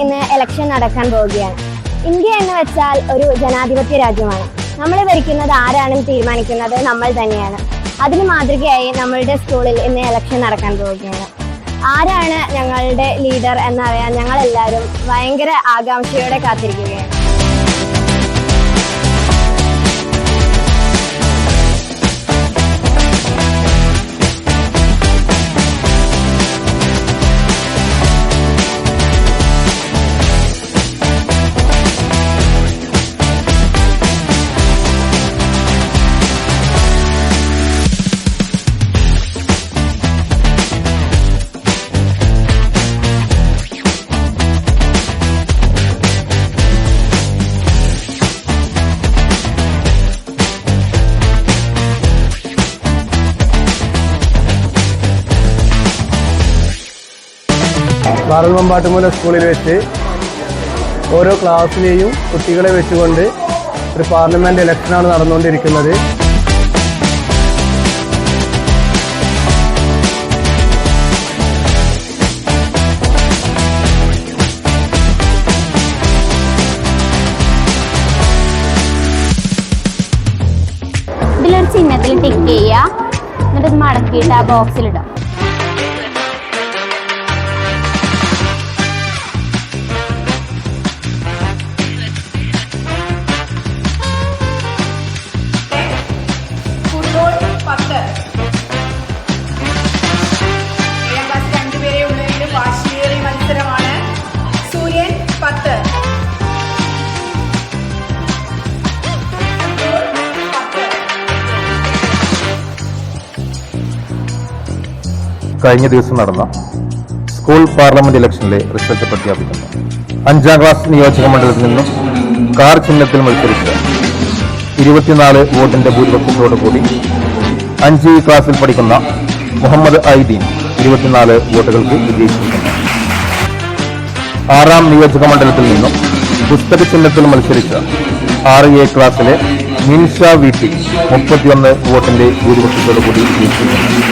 ഇന്ന് ഇലക്ഷൻ നടക്കാൻ പോവുകയാണ്. ഇന്ത്യ എന്ന് വെച്ചാൽ ഒരു ജനാധിപത്യ രാജ്യമാണ്. നമ്മളെ ഭരിക്കുന്നത് ആരാണെന്ന് തീരുമാനിക്കുന്നത് നമ്മൾ തന്നെയാണ്. അതിന് മാതൃകയായി നമ്മളുടെ സ്കൂളിൽ ഇന്ന് ഇലക്ഷൻ നടക്കാൻ പോവുകയാണ്. ആരാണ് ഞങ്ങളുടെ ലീഡർ എന്നറിയാൻ ഞങ്ങളെല്ലാവരും ഭയങ്കര ആകാംക്ഷയോടെ കാത്തിരിക്കുകയാണ്. പാറൽമമ്പാട്ടുമൂല സ്കൂളിൽ വെച്ച് ഓരോ ക്ലാസ്സിലെയും കുട്ടികളെ വെച്ചുകൊണ്ട് ഒരു പാർലമെന്റ് ഇലക്ഷനാണ് നടന്നുകൊണ്ടിരിക്കുന്നത്. ഇതിലൊരു ചിഹ്നത്തിൽ ടിക്ക് ചെയ്യുക, എന്നിട്ട് ഇത് മടക്കിയിട്ട് ആ ബോക്സിലിടാം. കഴിഞ്ഞ ദിവസം നടന്ന സ്കൂൾ പാർലമെന്റ് ഇലക്ഷനിലെ റിസൾട്ട് പ്രഖ്യാപിക്കുന്നു. 5ാം ക്ലാസ് നിയോജക മണ്ഡലത്തിൽ നിന്നും കാർ ചിഹ്നത്തിൽ മത്സരിച്ച 24 വോട്ടിന്റെ ഭൂരിപക്ഷത്തോടുകൂടി 5 ക്ലാസ്സിൽ പഠിക്കുന്ന മുഹമ്മദ് ഐദീൻ 24 വോട്ടുകൾക്ക് വിജയിച്ചിരിക്കുന്നു. 6ാം നിയോജക മണ്ഡലത്തിൽ നിന്നും പുസ്തക ചിഹ്നത്തിൽ മത്സരിച്ച 6A ക്ലാസ്സിലെ മിൻഷ വീട്ടി 31 വോട്ടിന്റെ ഭൂരിപക്ഷത്തോടുകൂടി വിജയിച്ചിരിക്കുന്നു.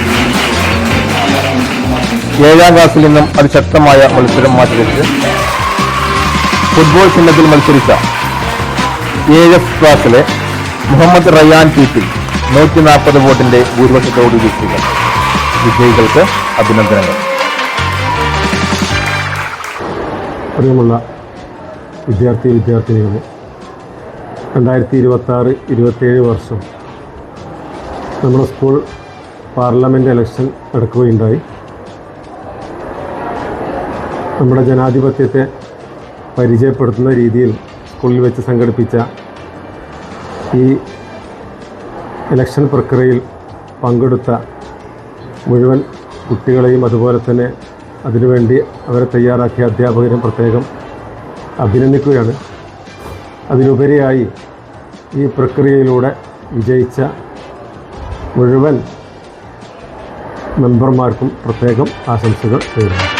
7ാം ക്ലാസ്സിൽ നിന്നും അതിശക്തമായ മത്സരം മാറ്റിവെച്ച് ഫുട്ബോൾ ചിഹ്നത്തിൽ മത്സരിച്ച AF ക്ലാസ്സിലെ മുഹമ്മദ് റയാൻ പീപ്പിൽ 140 വോട്ടിന്റെ ഭൂരിപക്ഷത്തോട് വിജയിച്ചിരിക്കുന്നു. വിജയികൾക്ക് അഭിനന്ദനങ്ങൾ. പ്രിയമുള്ള വിദ്യാർത്ഥിനികളെ, 2026-27 വർഷം നമ്മുടെ സ്കൂൾ പാർലമെന്റ് ഇലക്ഷൻ നടക്കുകയുണ്ടായി. നമ്മുടെ ജനാധിപത്യത്തെ പരിചയപ്പെടുത്തുന്ന രീതിയിൽ സ്കൂളിൽ വെച്ച് സംഘടിപ്പിച്ച ഈ ഇലക്ഷൻ പ്രക്രിയയിൽ പങ്കെടുത്ത മുഴുവൻ കുട്ടികളെയും അതുപോലെ തന്നെ അതിനുവേണ്ടി അവരെ തയ്യാറാക്കിയ അധ്യാപകരും പ്രത്യേകം അഭിനന്ദിക്കുകയാണ്. അതിലുപരിയായി ഈ പ്രക്രിയയിലൂടെ വിജയിച്ച മുഴുവൻ മെമ്പർമാർക്കും പ്രത്യേകം ആശംസകൾ നേരുന്നു.